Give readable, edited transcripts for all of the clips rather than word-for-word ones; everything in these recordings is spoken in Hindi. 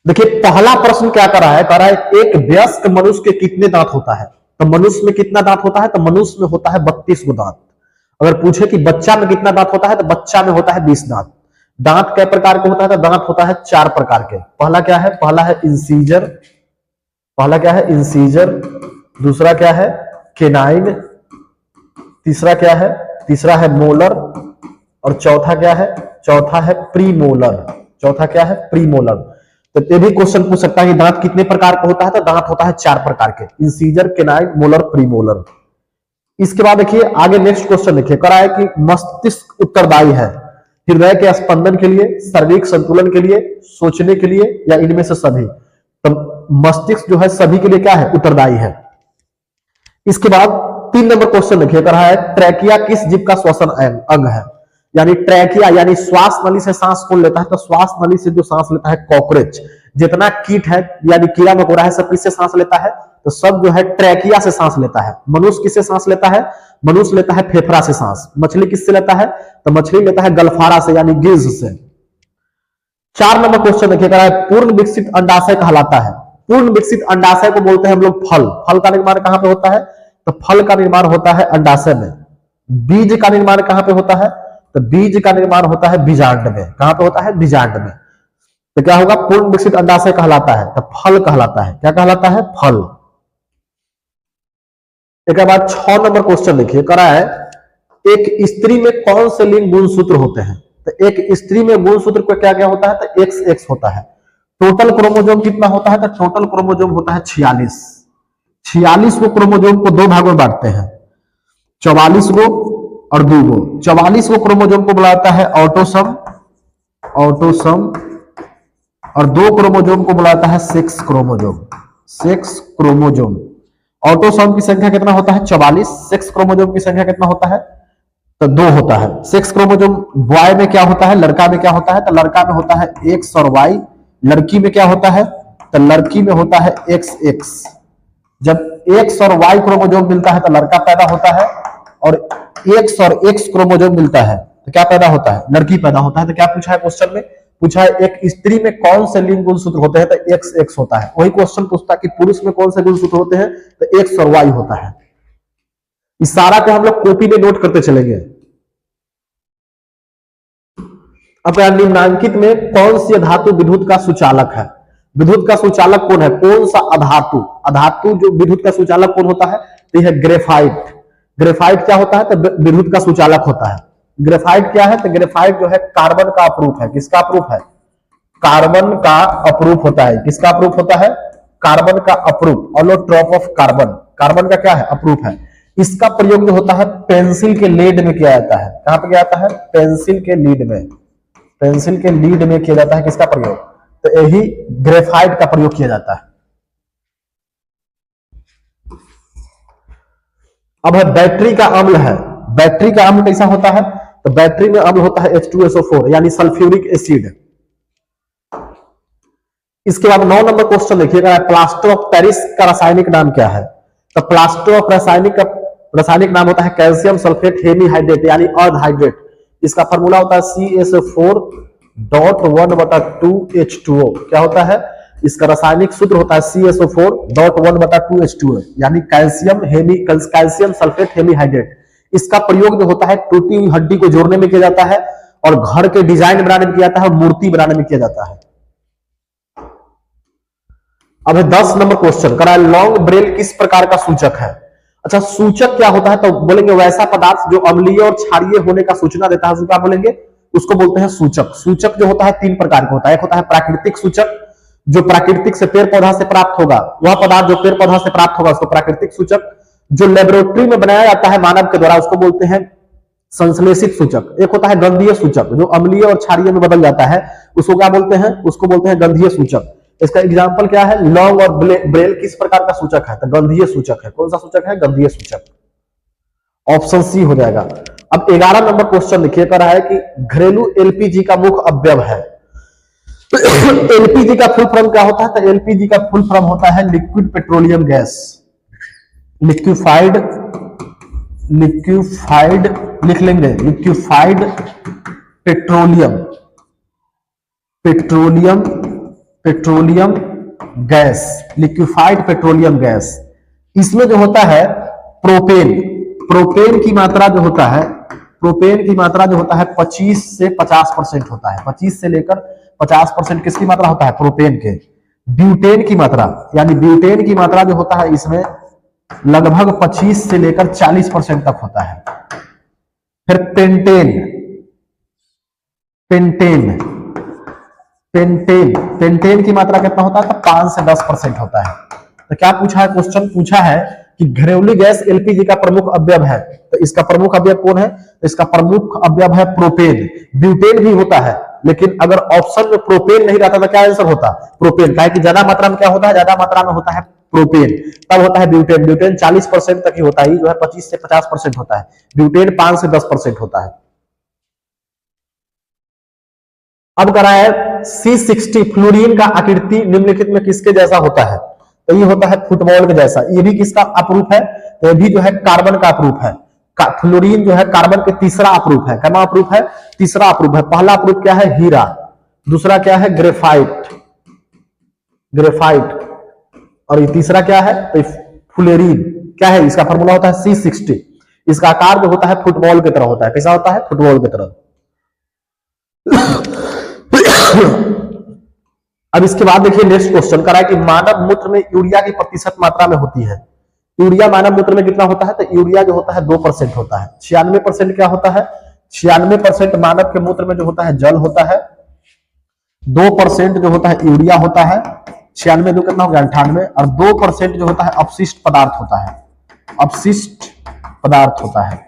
देखिए पहला प्रश्न क्या कर रहा है, कह रहा है एक वयस्क मनुष्य के कितने दांत होता है। तो मनुष्य में कितना दांत होता है, तो मनुष्य में होता है 32 गो दांत। अगर पूछे कि बच्चा में कितना दांत होता है, तो बच्चा में होता है 20 दांत। दांत कै प्रकार के होता है, तो दांत होता है 4 प्रकार के। पहला क्या है, पहला है इंसीजर, पहला क्या है इंसीजर, दूसरा क्या है केनाइन, तीसरा क्या है, तीसरा है मोलर, और चौथा क्या है, चौथा है प्रीमोलर, चौथा क्या है प्रीमोलर। तो ये भी क्वेश्चन पूछ सकता है कि दांत कितने प्रकार का होता है, तो दांत होता है 4 प्रकार के, इंसीजर, केनाइन, मोलर, प्रीमोलर। इसके बाद देखिए आगे नेक्स्ट क्वेश्चन देखिए, करा है कि मस्तिष्क उत्तरदायी है हृदय के स्पंदन के लिए, शारीरिक संतुलन के लिए, सोचने के लिए, या इनमें से सभी। तो मस्तिष्क जो है सभी के लिए क्या है, उत्तरदायी है। इसके बाद 3 नंबर क्वेश्चन देखिए, कहा है ट्रैकिया किस जीव का श्वसन अंग है। यानी ट्रैकिया यानी श्वास नली से सांस कौन लेता है, तो श्वास नली से जो सांस लेता है कॉकरोच, जितना कीट है यानी कीड़ा मकोड़ा है सब किससे सांस लेता है, तो सब जो है ट्रैकिया से सांस लेता है। मनुष्य किससे सांस लेता है, मनुष्य लेता है फेफड़ा से सांस। मछली किससे लेता है, तो मछली लेता है गलफारा से यानी गिल्स से। 4 नंबर क्वेश्चन देखिएगा, पूर्ण विकसित अंडाशय कहलाता है। पूर्ण विकसित अंडाशय को बोलते हैं हम लोग फल। फल का निर्माण कहां पे होता है, तो फल का निर्माण होता है अंडाशय में। बीज का निर्माण कहां पे होता है, तो बीज का निर्माण होता है बीजांड में। कहां पे होता है, बीजांड में। तो क्या होगा, पूर्ण विकसित अंडाशय कहलाता है, तो फल कहलाता है। क्या कहलाता है, फल। एक बाद 6 नंबर क्वेश्चन देखिए, करा है एक स्त्री में कौन से लिंग गुणसूत्र होते हैं। तो एक स्त्री में गुणसूत्र को क्या क्या होता है, तो XX होता है। टोटल क्रोमोजोम कितना होता है, तो टोटल क्रोमोजोम होता है 46। 46 को क्रोमोजोम को 2 भागों में बांटते हैं, 44 गो और 2 गो। 44 को क्रोमोजोम को बुलाता है ऑटोसम, ऑटोसम, और 2 क्रोमोजोम को बुलाता है sex chromosome, sex chromosome. Autosome की संख्या कितना होता है, 44। सेक्स क्रोमोजोम की संख्या कितना होता है, तो 2 होता है। सेक्स क्रोमोजोम बॉय में क्या होता है, लड़का में क्या होता है, तो लड़का में होता है X और Y। लड़की में क्या होता है, तो लड़की में होता है XX। जब X और Y क्रोमोजोम मिलता है तो लड़का पैदा होता है, और X और X क्रोमोजोम मिलता है तो क्या पैदा होता है, लड़की पैदा होता है। तो क्या पूछा है क्वेश्चन में, पूछा है एक स्त्री में कौन से लिंग गुणसूत्र होते हैं, तो XX होता है। वही क्वेश्चन पूछता है कि पुरुष में कौन से गुणसूत्र होते हैं, तो X और Y होता है। इस सारा को हम लोग कॉपी में नोट करते चलेंगे। अब निम्नांकित में कौन सी धातु विद्युत का सुचालक है। विद्युत का सुचालक कौन है, कौन सा अधातु, अधातु जो विद्युत का सुचालक कौन होता है, तो यह ग्रेफाइट। ग्रेफाइट क्या होता है, तो विद्युत का सुचालक होता है। ग्रेफाइट क्या है, तो ग्रेफाइट जो है कार्बन का अपरूप है। किसका अपरूप है, कार्बन का अपरूप होता है। किसका अपरूप होता है, कार्बन का अपरूप, ऑलोट्रॉप ऑफ कार्बन। कार्बन का क्या है, अपरूप है। इसका प्रयोग जो होता है पेंसिल के लीड में किया जाता है। कहां पे किया जाता है, पेंसिल के लीड में, पेंसिल के लीड में किया जाता है। किसका प्रयोग, तो यही ग्रेफाइट का प्रयोग किया जाता है। अब है बैटरी का अम्ल है। बैटरी का अम्ल कैसा होता है, तो बैटरी में अम्ल होता है H2SO4 यानी सल्फ्यूरिक एसिड। इसके बाद 9 नंबर क्वेश्चन देखिएगा, प्लास्टर ऑफ पेरिस का रासायनिक नाम क्या है। तो प्लास्टर ऑफ रासायनिक नाम होता है कैल्शियम सल्फेट हेमीहाइड्रेट यानी अर्ध हाइड्रेट। इसका फॉर्मूला होता है CSO4.1/2H2O। क्या होता है, इसका रासायनिक सूत्र होता है CSO4.1/2H2O यानी कैल्शियम सल्फेट हेमीहाइड्रेट। इसका प्रयोग जो होता है टूटी हुई हड्डी को जोड़ने में किया जाता है, और घर के डिजाइन बनाने में किया जाता है, और मूर्ति बनाने में किया जाता है। अब 10 नंबर क्वेश्चन करा, लॉन्ग ब्रेल किस प्रकार का सूचक है। अच्छा, सूचक क्या होता है, तो बोलेंगे वैसा पदार्थ जो अम्लीय और क्षारीय होने का सूचना देता है, उसको क्या बोलेंगे, उसको बोलते हैं सूचक। सूचक जो होता है 3 प्रकार का होता है। एक होता है प्राकृतिक सूचक, जो प्राकृतिक से पेड़ पौधा से प्राप्त होगा, वह पदार्थ जो पेड़ पौधा से प्राप्त होगा उसको प्राकृतिक सूचक। जो लेबोरेटरी में बनाया जाता है मानव के द्वारा, उसको बोलते हैं संश्लेषित सूचक। एक होता है गंधीय सूचक, जो अम्लीय और क्षारीय में बदल जाता है, उसको क्या बोलते हैं, उसको बोलते हैं गंधीय सूचक। इसका एग्जाम्पल क्या है, लौंग और ब्रेल किस प्रकार का सूचक है, तो गंधीय सूचक है। कौन सा सूचक है, गंधीय सूचक। ऑप्शन सी हो जाएगा। अब 11 नंबर क्वेश्चन लिखिए, कर रहा है कि घरेलू एलपीजी का मुख्य अवयव है। एलपीजी का फुल फॉर्म क्या होता है, तो एलपीजी का फुल फॉर्म होता है लिक्विड पेट्रोलियम गैस। लिक्विफाइड लिख लेंगे, liquefied petroleum petroleum gas, liquefied petroleum gas, इसमें जो होता है प्रोपेन, प्रोपेन की मात्रा जो होता है, प्रोपेन की मात्रा जो होता है 25 से 50% होता है, 25 से लेकर 50% किसकी मात्रा होता है? प्रोपेन के। ब्यूटेन की मात्रा, यानी ब्यूटेन की मात्रा जो होता है इसमें लगभग 25 से लेकर 40% तक होता है। फिर पेंटेन, पेंटेन, पेंटेन, पेंटेन की मात्रा कितना होता है? तो 5 से 10% होता है। तो क्या पूछा है? क्वेश्चन पूछा है कि घरेलू गैस एलपीजी का प्रमुख अवयव है, तो इसका प्रमुख अवयव कौन है? इसका प्रमुख अवयव है प्रोपेन। ब्यूटेन भी होता है, लेकिन अगर ऑप्शन में प्रोपेन नहीं रहता तो क्या आंसर होता? प्रोपेन। क्या है कि ज्यादा मात्रा में क्या होता है? ज्यादा मात्रा में होता है प्रोपेन, तब होता है ब्यूटेन। ब्यूटेन 40% तक ही होता है, जो है 25 से 50% होता है। ब्यूटेन 5 से 10% होता है। अब करा है C60, फ्लोरीन का आकृति निम्नलिखित में किसके जैसा होता है? तो ये होता है फुटबॉल के जैसा। ये भी किसका अप्रूफ है? तो ये भी जो है कार्बन का अप्रूफ है। फ्लोरीन जो है कार्बन के तीसरा अप्रूफ है। क्या अप्रूफ है? तीसरा अप्रूफ है। पहला अप्रूफ क्या है? हीरा। दूसरा क्या है? Graphite, graphite. और ये तीसरा क्या है? तो फ्लोरीन। क्या है? इसका फॉर्मूला होता है C60। इसका आकार जो होता है फुटबॉल की तरह होता है। कैसा होता है? फुटबॉल की तरह। अब इसके बाद देखिए नेक्स्ट क्वेश्चन करा है कि मानव मूत्र में यूरिया की प्रतिशत मात्रा में होती है। यूरिया मानव मूत्र में कितना होता है? तो यूरिया जो होता है 2% होता है। 96% क्या होता है? 96% मानव के मूत्र में जो होता है जल होता है, 2% जो होता है यूरिया होता है। 96 दो कितना हो गया? 98। और 2% जो होता है अपशिष्ट पदार्थ होता है, अपशिष्ट पदार्थ होता है,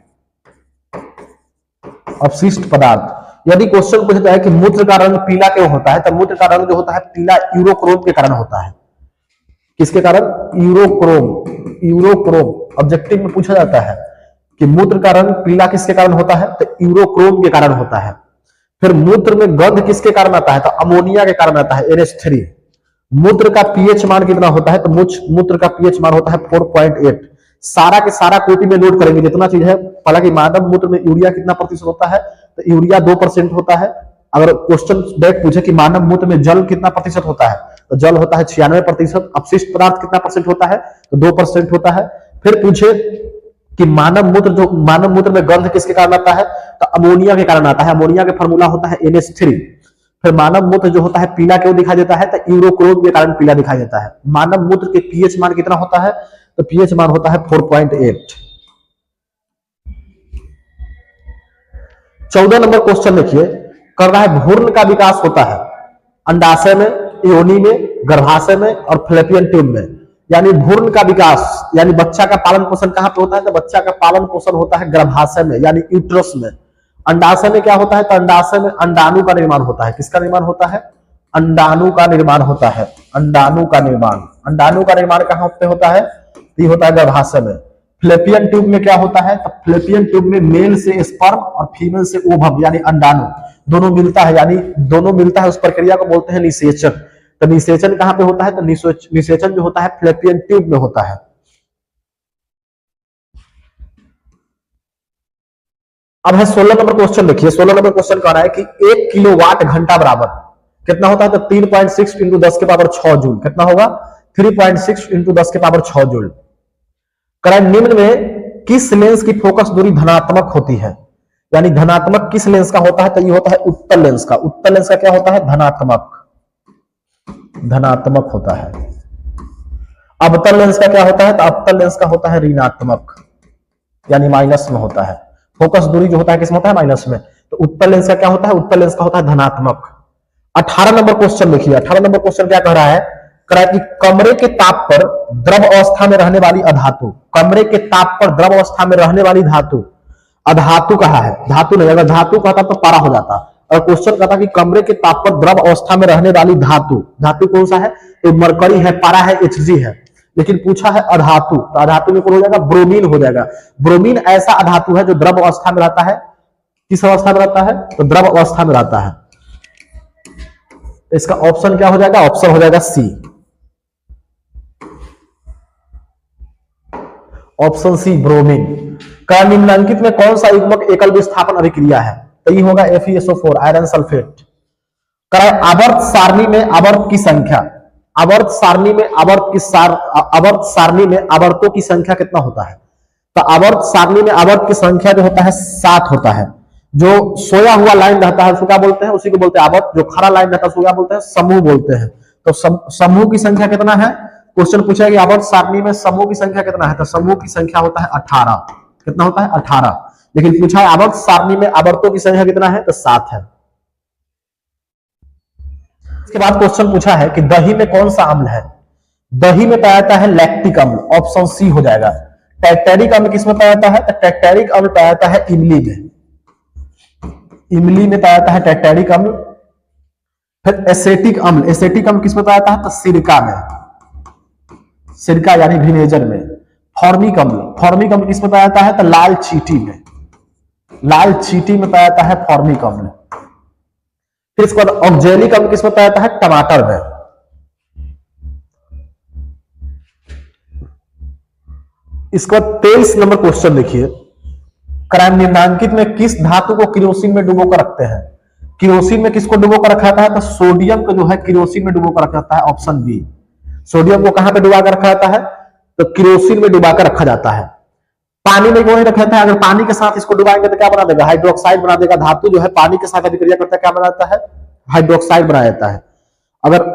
अपशिष्ट पदार्थ। यदि क्वेश्चन पूछा जाए कि मूत्र का रंग पीला क्यों होता है, तो मूत्र का रंग जो होता है पीला यूरोक्रोम के कारण होता है। किसके कारण? Urochrome, urochrome. ऑब्जेक्टिव में पूछा जाता है कि मूत्र का रंग पीला किसके कारण होता है, तो यूरोक्रोम के कारण होता है। फिर मूत्र में गंध किसके कारण आता है, तो अमोनिया के कारण आता है, NH3। मूत्र का पीएच मान कितना होता है, तो मूत्र का पीएच मान होता है 4.8। सारा के सारा कोटि में नोट करेंगे जितना चीज है। हालांकि मानव मूत्र में यूरिया कितना प्रतिशत होता है, तो यूरिया 2% होता है। अगर क्वेश्चन डायरेक्ट पूछे कि मानव मूत्र में जल कितना प्रतिशत होता है, तो जल होता है 96%। अपशिष्ट पदार्थ कितना परसेंट होता है, तो 2% होता है। फिर पूछे कि मानव मूत्र में गंध किसके कारण आता है, तो अमोनिया के कारण आता है। अमोनिया का फॉर्मूला होता है NH3। फिर मानव मूत्र जो होता है पीला क्यों दिखाई देता है, तो यूरोक्रोम के कारण पीला दिखाई देता है। मानव मूत्र के पीएच मान कितना होता है, तो पीएच मान होता है 4.8। 14 नंबर क्वेश्चन देखिए, कर रहा है भ्रूण का विकास होता है अंडाशय में, योनि में, गर्भाशय में और फ्लैपियन ट्यूब में। यानी भ्रूण का विकास यानी बच्चा का पालन पोषण कहां पे होता है, तो बच्चा का पालन पोषण होता है गर्भाशय में यानी यूट्रस में। अंडाशय में क्या होता है, तो अंडाशय में अंडाणु का निर्माण होता है। किसका निर्माण होता है? अंडाणु का निर्माण होता है, अंडाणु का निर्माण। अंडाणु का निर्माण कहां पे होता है, ये होता है गर्भाशय में। फ्लैपियन ट्यूब में क्या होता है, तो फ्लैपियन ट्यूब में मेल से स्पर्म और फीमेल से ओवम यानी अंडाणु दोनों मिलता है, यानी दोनों मिलता है। उस प्रक्रिया को बोलते हैं निषेचन। तो निषेचन कहां पे होता है, तो निषेचन जो होता है फ्लैपियन ट्यूब में होता है। अब है 16 नंबर क्वेश्चन देखिए। 16 नंबर क्वेश्चन कह रहा है कि 1 किलोवाट घंटा बराबर कितना होता है, तो 3.6 × 10⁻6 जूल। कितना होगा? 3.6 × 10⁻6 जूल। कह रहा है निम्न में किस लेंस की फोकस दूरी धनात्मक होती है, यानी धनात्मक किस लेंस का होता है, तो ये होता है उत्तल लेंस का। उत्तल लेंस का क्या होता है? धनात्मक, धनात्मक होता है। अवतल लेंस का क्या होता है, तो अवतल लेंस का होता है ऋणात्मक यानी माइनस में होता है। फोकस दूरी जो होता है किसमें होता है? माइनस में। तो उत्तल लेंस का क्या होता है? उत्तल लेंस का होता है धनात्मक। 18 नंबर क्वेश्चन देखिए। 18 नंबर क्वेश्चन क्या कह रहा है, कह रहा है कि कमरे के ताप पर द्रव अवस्था में रहने वाली अधातु, कमरे के ताप पर द्रव अवस्था में रहने वाली धातु, अधातु कहा है, धातु नहीं। अगर धातु कहता तो पारा हो जाता। और क्वेश्चन कहता कि कमरे के ताप पर द्रव अवस्था में रहने वाली धातु, धातु कौन सा है? तो मरकरी है, पारा है, Hg है। लेकिन पूछा है अधातु, तो अधातु में कौन हो जाएगा? ब्रोमीन हो जाएगा। ब्रोमीन ऐसा अधातु है जो द्रव अवस्था में रहता है। किस अवस्था में रहता है? तो द्रव अवस्था में रहता है। इसका ऑप्शन क्या हो जाएगा? ऑप्शन हो जाएगा सी, ऑप्शन सी ब्रोमीन। का निम्नलिखित में कौन सा युग्मक एकल विस्थापन अभिक्रिया है, तो ये होगा FeSO4 आयरन सल्फेट। कराए आवर्त सारणी में आवर्त की संख्या, आवर्त सारणी में आवर्त सारणी में आवर्तों की संख्या कितना होता है? तो आवर्त सारणी में आवर्त की संख्या जो होता है 7 होता है। जो सोया हुआ लाइन रहता है उसको क्या बोलते हैं? उसी को बोलते हैं आवर्त। जो खड़ा लाइन रहता है उसको क्या बोलते हैं? समूह बोलते हैं। तो समूह की संख्या कितना है? क्वेश्चन पूछा है कि आवर्त सारणी में समूह की संख्या कितना है? तो समूह की संख्या होता है 18। कितना होता है? 18। लेकिन पूछा है आवर्त सारणी में आवर्तों की संख्या कितना है? तो 7 है। इसके बाद क्वेश्चन पूछा है कि दही में कौन सा अम्ल है? दही में पाया जाता है लैक्टिक अम्ल, ऑप्शन सी हो जाएगा। टैक्टेरिक अम्ल किसमें पाया जाता है? तो टैक्टेरिक अम्ल पाया जाता है इमली में। इमली में पाया जाता है टैक्टेरिक अम्ल। फिर एसेटिक अम्ल, एसेटिक अम्ल किसमें पाया जाता है? तो सिरका में, सिरका यानी विनेगर में। फॉर्मिक अम्ल, फॉर्मिक अम्ल किसमें पाया जाता है? तो लाल चींटी में, लाल चींटी में पाया जाता है फॉर्मिक अम्ल। फिर इसके बाद ऑक्जेलिक अम्ल किसमें पाया जाता है? टमाटर में। इसके बाद 23 नंबर क्वेश्चन देखिए, क्राइम निम्नांकित में किस धातु को किरोसिन में डुबो कर रखते हैं? किरोसिन में किसको डुबो कर रखा जाता है? तो सोडियम को जो है किरोसिन में डुबो कर रखा जाता है, ऑप्शन बी। सोडियम को कहां पे डुबा कर रखा जाता है? तो किरोसिन में डुबा कर रखा जाता है। पानी में क्यों नहीं रखा जाता है? अगर पानी के साथ इसको डुबाएंगे तो क्या बना देगा? हाइड्रोक्साइड बना देगा। धातु जो है पानी के साथ अभिक्रिया करता है, क्या बनाता है? हाइड्रोक्साइड बना देता है। अगर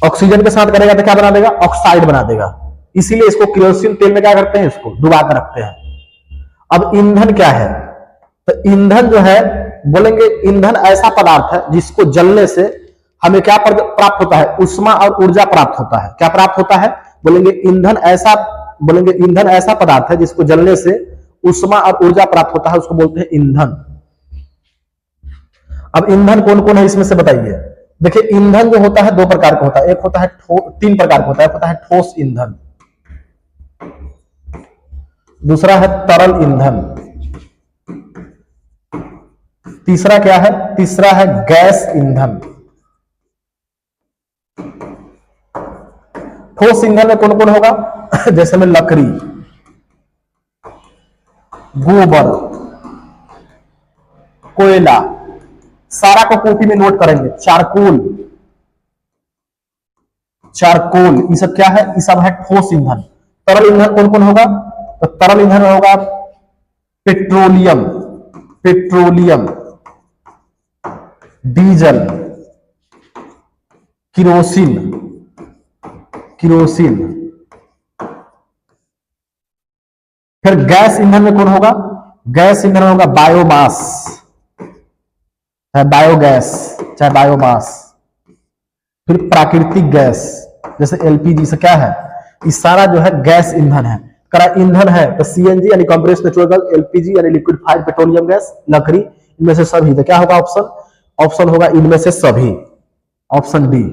ऑक्सीजन के साथ करेगा तो क्या बना देगा? ऑक्साइड बना देगा। इसीलिए इसको किरोसिन तेल में क्या करते हैं? इसको डुबा कर रखते हैं। अब ईंधन क्या है? तो ईंधन जो है, बोलेंगे ईंधन ऐसा पदार्थ है जिसको जलने से हमें क्या प्राप्त होता है? उष्मा और ऊर्जा प्राप्त होता है। क्या प्राप्त होता है? बोलेंगे ईंधन ऐसा, बोलेंगे ईंधन ऐसा पदार्थ है जिसको जलने से उष्मा और ऊर्जा प्राप्त होता है, उसको बोलते हैं ईंधन। अब ईंधन कौन कौन है इसमें से बताइए। देखिए ईंधन जो होता है दो प्रकार का होता है। एक होता है तीन प्रकार का होता है। एक होता है ठोस ईंधन, दूसरा है तरल ईंधन, तीसरा क्या है? तीसरा है गैस ईंधन। ठोस ईंधन में कौन कौन होगा? जैसे में लकड़ी, गोबर, कोयला, सारा को कॉपी में नोट करेंगे। चारकोल, चारकोल, ये सब क्या है? ये सब है ठोस ईंधन। तरल ईंधन कौन कौन होगा? तो तरल ईंधन में होगा petroleum, petroleum, diesel, kerosene, kerosene. फिर गैस ईंधन में कौन होगा? गैस ईंधन में होगा बायोमास, चाहे बायोगैस चाहे बायोमास। फिर प्राकृतिक गैस जैसे एलपीजी से क्या है? ये सारा जो है गैस ईंधन है। करा ईंधन है तो सीएनजी यानी कंप्रेस्ड नेचुरल गैस, एलपीजी यानी लिक्विफाइड पेट्रोलियम गैस, लकड़ी, इनमें से सभी। तो क्या होगा ऑप्शन? ऑप्शन होगा इनमें से सभी, ऑप्शन डी।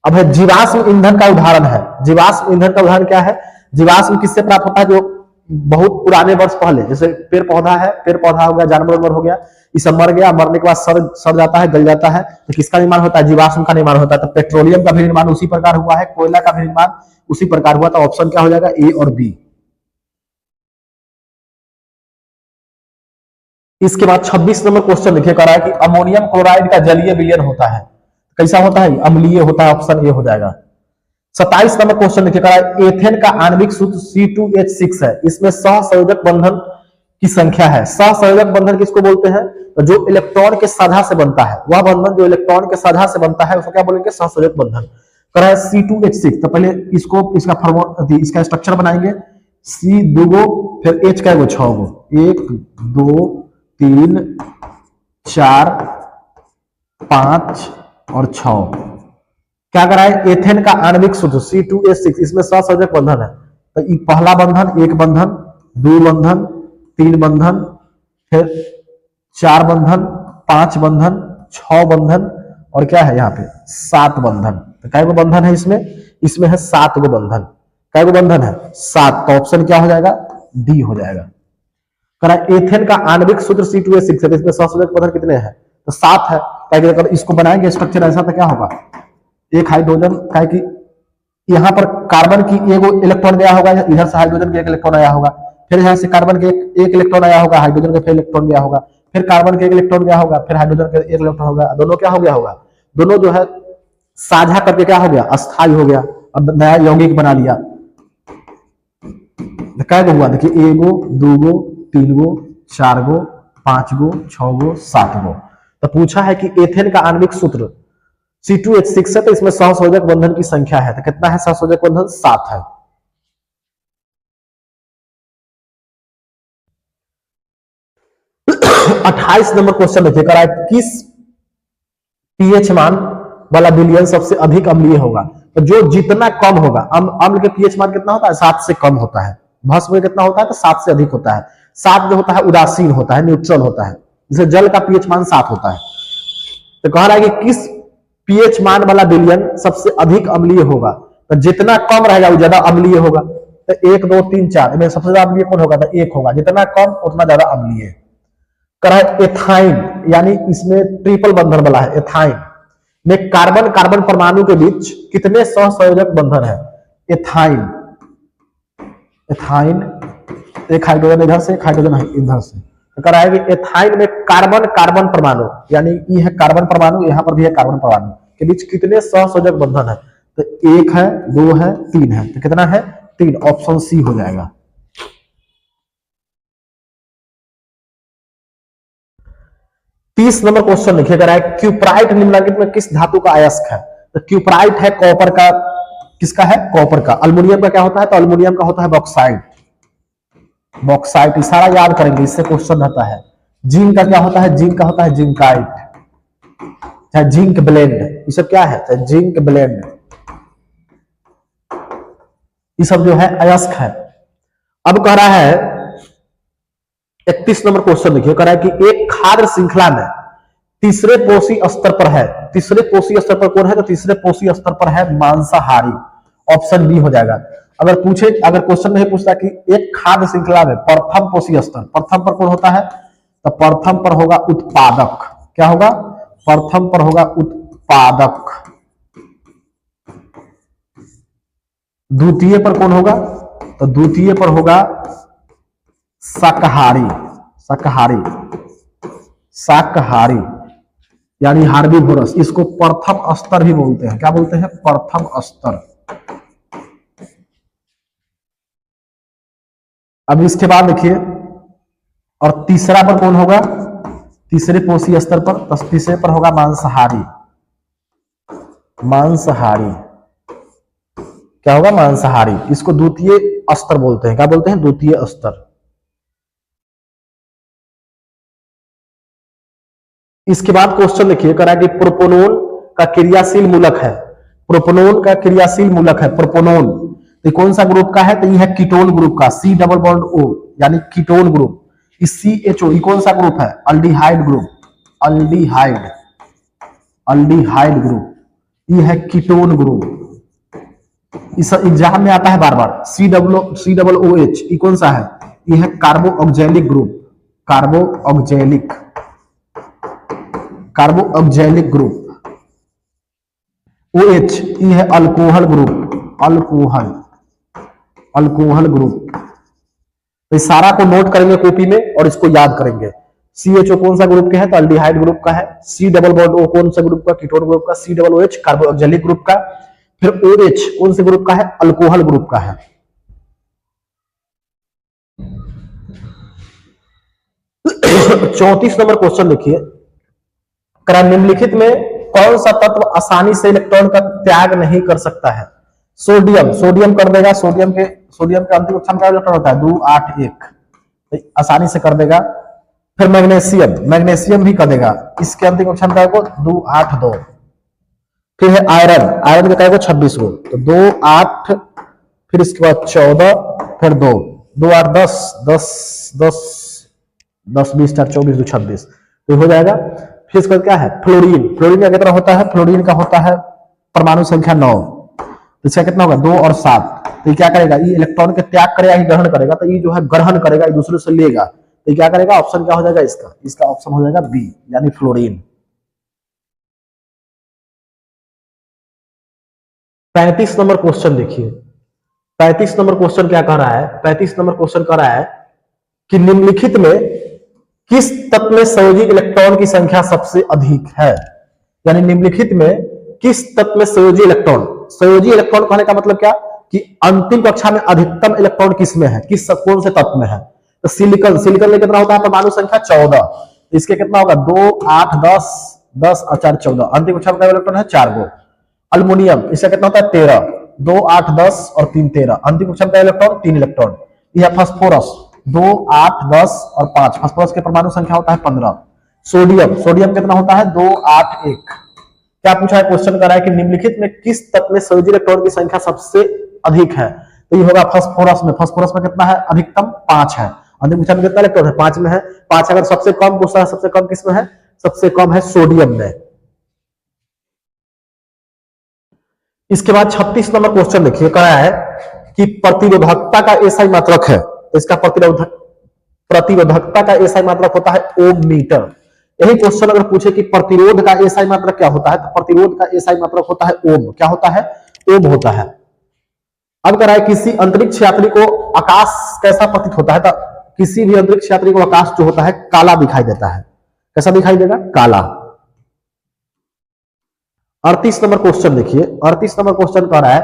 अब है जीवाश्म ईंधन का उदाहरण है। जीवाश्म ईंधन का उदाहरण क्या है? जीवाश्म किससे प्राप्त होता है? जो बहुत पुराने वर्ष पहले, जैसे पेड़ पौधा है, पेड़ पौधा हो गया, जानवर हो गया, ये सब मर गया, मरने के बाद सड़ जाता है, गल जाता है, तो किसका निर्माण होता है? जीवाश्म का निर्माण होता है। तो पेट्रोलियम का भी निर्माण उसी प्रकार हुआ है, कोयला का भी निर्माण उसी प्रकार हुआ। तो ऑप्शन क्या हो जाएगा? ए और बी। इसके बाद 26 नंबर क्वेश्चन लिखे कर रहा है कि अमोनियम क्लोराइड का जलीय विलयन होता है, कैसा होता है? अम्लीय होता है, ऑप्शन ए हो जाएगा। 27 नंबर क्वेश्चन लिखे कर रहा है एथेन का आणविक सूत्र C2H6 है, इसमें सहसंयोजक बंधन की संख्या है। सहसंयोजक बंधन किसको बोलते हैं? तो जो इलेक्ट्रॉन के साझा से बनता है, वह बंधन जो इलेक्ट्रॉन के साझा से बनता है उसको क्या बोलेंगे? सहसंयोजक बंधन। कर रहा है C2H6, तो पहले इसको इसका फॉर्मूला, इसका स्ट्रक्चर बनाएंगे। C 2 गो, फिर H क्या गो? 6 गो, 1 2 3 4 5 और 6। क्या करा है? एथेन का आणविक सूत्र C2H6, इसमें सहसंयोजक बंधन है। तो ये पहला बंधन, एक बंधन, दो बंधन, तीन बंधन, फिर 4 बंधन, 5 बंधन, 6 बंधन और क्या है यहाँ पे? 7 बंधन। तो कै गो बंधन है इसमें? इसमें है 7 गो बंधन। कै गो बंधन है? 7। तो ऑप्शन क्या हो जाएगा? डी हो जाएगा। करा एथेन का आणविक सूत्र C2H6 है, इसमें सहसंयोजक बंधन कितने हैं? तो 7 है। अगर इसको बनाएंगे स्ट्रक्चर ऐसा तो क्या होगा? एक हाइड्रोजन, क्या कि यहां पर कार्बन की एक इलेक्ट्रॉन गया होगा, इधर से हाइड्रोजन का एक इलेक्ट्रॉन आया होगा, फिर यहां से कार्बन के एक इलेक्ट्रॉन आया होगा, हाइड्रोजन का फिर इलेक्ट्रॉन गया होगा, फिर कार्बन के एक इलेक्ट्रॉन क्या होगा, फिर हाइड्रोजन के एक इलेक्ट्रॉन होगा, दोनों क्या हो गया होगा, दोनों जो है साझा करके क्या हो गया, अस्थायी हो गया, अब नया यौगिक बना लिया। क्या हुआ देखिए, एगो, दूगो, तीन गो, चार गो, पांच गो, छह गो, सात गो। तो पूछा है कि एथेन का आणविक सूत्र C2H6 है, तो इसमें सहसंयोजक बंधन की संख्या है, तो कितना है सहसंयोजक बंधन, 7 है। 28 नंबर क्वेश्चन देखिए, कराए किस पीएच मान वाला विलयन सबसे अधिक अम्लीय होगा। तो जो जितना कम होगा, अम्ल के पीएच मान कितना होता है, 7 से कम होता है। भस्म में कितना होता है, तो 7 से अधिक होता है। 7 जो होता है उदासीन होता है, न्यूट्रल होता है, जैसे जल का पीएच मान 7 होता है। तो कह रहा है कि किस पीएच मान वाला विलयन सबसे अधिक अम्लीय होगा। तो जितना कम रहेगा वो ज्यादा अम्लीय होगा। तो 1 2 3 4 में सबसे ज्यादा अम्लीय कौन होगा, तो 1 होगा, जितना कम उतना ज्यादा अम्लीय। कह रहा है एथाइन, यानी इसमें ट्रिपल बंधन वाला है। एथाइन में कार्बन कार्बन परमाणु के बीच कितने सहसंयोजक बंधन है। एथाइन, एथाइन एक हाइड्रोजन इधर से, एक हाइड्रोजन इधर से। तो कह रहा है कि एथाइन में कार्बन कार्बन परमाणु, यानी ये है कार्बन परमाणु, यहां पर भी है कार्बन परमाणु, के बीच कितने सहसंयोजक बंधन है। तो 1 है, 2 है, 3 है। तो कितना है, 3। ऑप्शन सी हो जाएगा। 30 नंबर क्वेश्चन लिखिए, कह रहा है क्यूप्राइट निम्नलिखित में किस धातु का अयस्क है। तो क्यूप्राइट है कॉपर का, किसका है, कॉपर का। अल्युमिनियम का क्या होता है, तो अल्युमिनियम का होता है बॉक्साइट। बॉक्साइट सारा याद करेंगे, इससे क्वेश्चन रहता है। जिंक का क्या होता है, जिंक का होता है जिंकाइट, चाहे जिंक ब्लेंड, ये सब क्या है, चाहे जिंक ब्लेंड, ये सब जो है अयस्क है। अब कह रहा है 31 नंबर क्वेश्चन देखिए, कह रहा है कि एक खाद्य श्रृंखला में तीसरे पोषी स्तर पर है, तीसरे पोषी स्तर पर कौन है, तो तीसरे पोषी स्तर पर है मांसाहारी। ऑप्शन बी हो जाएगा। अगर पूछे, अगर क्वेश्चन नहीं पूछता कि एक खाद्य श्रृंखला में प्रथम पोषी स्तर, प्रथम पर कौन होता है, तो प्रथम पर होगा उत्पादक। क्या होगा, प्रथम पर होगा उत्पादक। द्वितीय पर कौन होगा, तो द्वितीय पर होगा शाकाहारी, शाकाहारी, शाकाहारी यानी हार्बीवोरस। इसको प्रथम स्तर भी बोलते हैं। क्या बोलते हैं, प्रथम स्तर। अब इसके बाद देखिए, और तीसरा पर कौन होगा, तीसरे पोषी स्तर पर, तो तीसरे पर होगा मांसाहारी। मांसाहारी क्या होगा, मांसाहारी। इसको द्वितीय स्तर बोलते हैं। क्या बोलते हैं, द्वितीय स्तर। इसके बाद क्वेश्चन लिखिए, करा कि प्रोपोनोन का क्रियाशील मूलक है। प्रोपोनोन का क्रियाशील मूलक है प्रोपोनोन, तो कौन सा ग्रुप का है, तो ये है कीटोन ग्रुप का, C डबल बॉन्ड O यानी कीटोन ग्रुप। इस CHO कौन सा ग्रुप है, aldehyde group, aldehyde, aldehyde group, ये है कीटोन ग्रुप। इस एग्जाम में आता है बार बार। C डबल OH ये कौन सा है, ये है कार्बो oxalic group, कार्बो oxalic, कार्बो oxalic group. OH ये है alcohol group, alcohol, alcohol group. तो इस सारा को नोट करेंगे कॉपी में और इसको याद करेंगे। CHO कौन सा ग्रुप के है, तो अल्डिहाइड ग्रुप का है। C डबल बॉन्ड O कौन सा ग्रुप का, कीटोन ग्रुप का। C double OH कार्बो oxalic group का। फिर OH कौन से ग्रुप का है, अल्कोहल ग्रुप का है। चौंतीस नंबर क्वेश्चन देखिए, निम्नलिखित में कौन सा तत्व आसानी से इलेक्ट्रॉन का त्याग नहीं कर सकता है। सोडियम, सोडियम कर देगा। सोडियम के अंतिम कक्षांक का इलेक्ट्रॉन होता है 2 8 1, तो आसानी से कर देगा। फिर मैग्नीशियम, मैग्नीशियम भी कर देगा, इसके अंतिम कक्षांक को 2 8 2। फिर है आयरन, आयरन का कहेगा 26 गो, तो 2 8, फिर इसके बाद 14, फिर 2 2 8 10 10 10 10 20 4 24 2 26, तो हो जाएगा। फिर इसके बाद क्या है, फ्लोरीन, फ्लोरीन का कितना होता है, फ्लोरीन का होता है परमाणु संख्या 9, तो इसका कितना होगा 2 और 7। तो ये क्या करेगा, ये इलेक्ट्रॉन के त्याग करेगा कि ग्रहण करेगा, तो ये जो है ग्रहण करेगा, ये दूसरे से लेगा, तो ये क्या करेगा, ऑप्शन क्या हो जाएगा इसका, इसका ऑप्शन हो जाएगा बी यानी फ्लोरीन। 35 नंबर क्वेश्चन देखिए, 35 नंबर क्वेश्चन क्या कह रहा है, 35 नंबर क्वेश्चन कह रहा है कि निम्नलिखित में किस तत्व में संयोजी इलेक्ट्रॉन की संख्या सबसे अधिक है? यानी निम्नलिखित में किस तत्व में संयोजी इलेक्ट्रॉन कहने का मतलब क्या कि अंतिम कक्षा में अधिकतम इलेक्ट्रॉन किसमें है, किस कौन से तत्व में है? तो सिलिकॉन में कितना होता है? परमाणु संख्या 14। इसके कितना होगा? 2, 8, 10 और 4 14। अंतिम कक्षा में इलेक्ट्रॉन है 4 गो। अल्युमिनियम, इसका कितना होता है? 13। 2, 8, 10 और 3 13। अंतिम कक्षा में इलेक्ट्रॉन 3 इलेक्ट्रॉन। यह फास्फोरस 2, 8, 10 और 5। फास्फोरस के परमाणु संख्या होता है 15। सोडियम कितना होता है? 2, 8, 1। क्या पूछा है? क्वेश्चन कर रहा है कि निम्नलिखित में किस तत्व में संयोजी इलेक्ट्रॉन की संख्या सबसे अधिक है? तो ये होगा फास्फोरस में। फास्फोरस में कितना है? अधिकतम 5 है। अंतिम कक्षा में कितना इलेक्ट्रॉन है? 5 में है। 5 अगर सबसे कम पूछता है, सबसे कम किसमें है? सबसे कम है सोडियम में। इसके बाद 36 नंबर क्वेश्चन देखिए, कहा है कि प्रतिरोधकता का एसआई मात्रक है। इसका प्रतिरोधकता का एसआई मात्रक होता है ओम मीटर। यही क्वेश्चन अगर पूछे कि प्रतिरोध का एसआई मात्रक क्या होता है, तो प्रतिरोध का एसआई मात्रक होता है ओम। क्या होता है? ओम होता है। अब कह रहा है किसी अंतरिक्ष यात्री को आकाश कैसा प्रतीत होता है? तो किसी भी अंतरिक्ष यात्री को आकाश जो होता है काला दिखाई देता है। कैसा दिखाई देगा? काला। 38 नंबर क्वेश्चन देखिए। 38 नंबर क्वेश्चन कह रहा है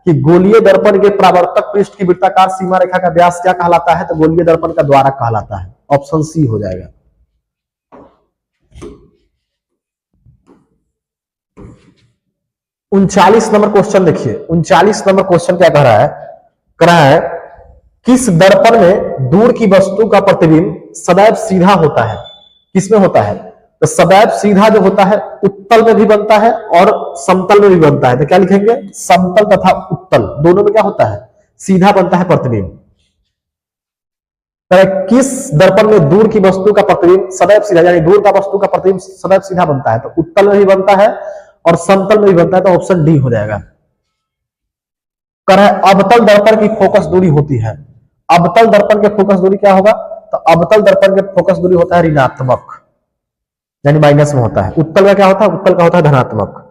कि गोलीय दर्पण के परावर्तक पृष्ठ की वृत्ताकार सीमा रेखा का व्यास क्या कहलाता है? तो गोलीय दर्पण का द्वारक कहलाता है। ऑप्शन सी हो जाएगा। 39 नंबर क्वेश्चन देखिए। 39 नंबर क्वेश्चन क्या कह रहा है? कह रहा है किस दर्पण में दूर की वस्तु का प्रतिबिंब सदैव सीधा होता है? किसमें होता है? तो सदैव सीधा जो होता है उत्तल में भी बनता है और समतल में भी बनता है। तो क्या लिखेंगे? समतल तथा उत्तल दोनों में क्या होता है? सीधा बनता है प्रतिबिंब। किस दर्पण में दूर की वस्तु का प्रतिबिंब सदैव सीधा, यानी दूर का वस्तु का प्रतिबिंब सदैव सीधा बनता है? तो उत्तल में भी बनता है और समतल में भी बनता है। तो ऑप्शन डी हो जाएगा। कह रहा है अवतल दर्पण की फोकस दूरी होती है। अवतल दर्पण के फोकस दूरी क्या होगा? तो अवतल दर्पण के फोकस दूरी होता है ऋणात्मक, यानी माइनस में होता है। उत्तल का क्या होता है? उत्तल का होता है धनात्मक।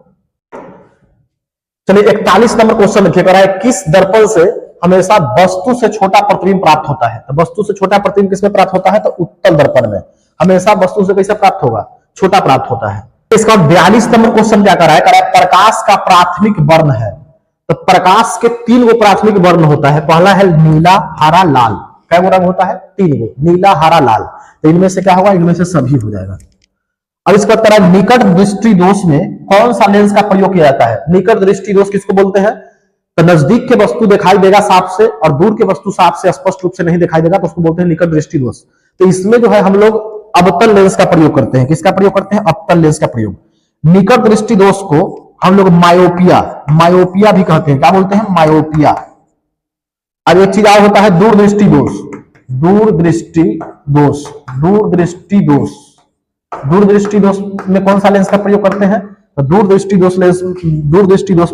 चलिए 41 नंबर क्वेश्चन लिखिए। कह रहा है किस दर्पण से हमेशा वस्तु से छोटा प्रतिबिंब प्राप्त होता है? तो वस्तु से छोटा प्रतिबिंब किसमें प्राप्त होता है? तो उत्तल दर्पण में। हमेशा वस्तु से कैसे प्राप्त होगा? छोटा प्राप्त होता है। इसका 42 नंबर क्वेश्चन क्या कर रहा है? कह रहा है प्रकाश का प्राथमिक वर्ण है। तो प्रकाश के 3 गो प्राथमिक वर्ण होता है। पहला है नीला, हरा, लाल। क्या रंग होता है? 3 गो, नीला, हरा, लाल। तो इनमें से क्या होगा? इनमें से सभी हो जाएगा। अब इसका तरह निकट दृष्टि दोष में कौन सा लेंस का प्रयोग किया जाता है? निकट दृष्टि दोष किसको बोलते हैं? तो नजदीक के वस्तु दिखाई देगा साफ से और दूर के वस्तु साफ से स्पष्ट रूप से नहीं दिखाई देगा, तो उसको बोलते हैं निकट दृष्टि दोष। तो इसमें जो है हम लोग अवतल लेंस का प्रयोग करते हैं। किसका प्रयोग करते हैं? अवतल लेंस का प्रयोग। निकट दृष्टि दोष को हम लोग मायोपिया भी कहते हैं। क्या बोलते हैं? मायोपिया। अब एक चीज और होता है दूरदृष्टि दोष। दूरदृष्टि दोष में कौन सा लेंस का प्रयोग करते हैं? तो दूरदृष्टि दोष में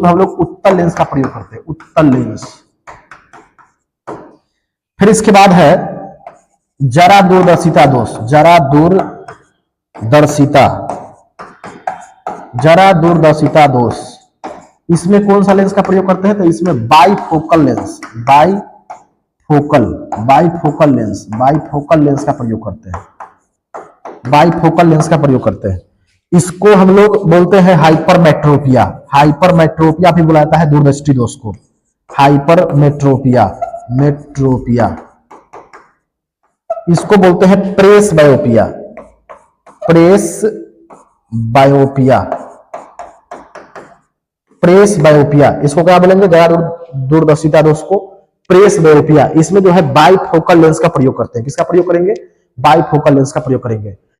हम लोग उत्तल लेंस का प्रयोग करते हैं। उत्तल लेंस। फिर इसके बाद है जरा दूरदर्शिता दोष। जरा दूरदर्शिता दोष, इसमें कौन सा लेंस का प्रयोग करते हैं? तो इसमें बाइफोकल लेंस का प्रयोग करते हैं। बाइफोकल लेंस का प्रयोग करते हैं। इसको हम लोग बोलते हैं हाइपरमेट्रोपिया भी बुलाता है दूरदृष्टि दोष को। हाइपरमेट्रोपिया, इसको बोलते हैं प्रेस बायोपिया। इसको क्या बोलेंगे? दूरदर्शिता दोष को प्रेस बायोपिया। इसमें जो है बाइफोकल लेंस का प्रयोग करते हैं। किसका प्रयोग करेंगे? बाइफोकल लेंस का प्रयोग करेंगे।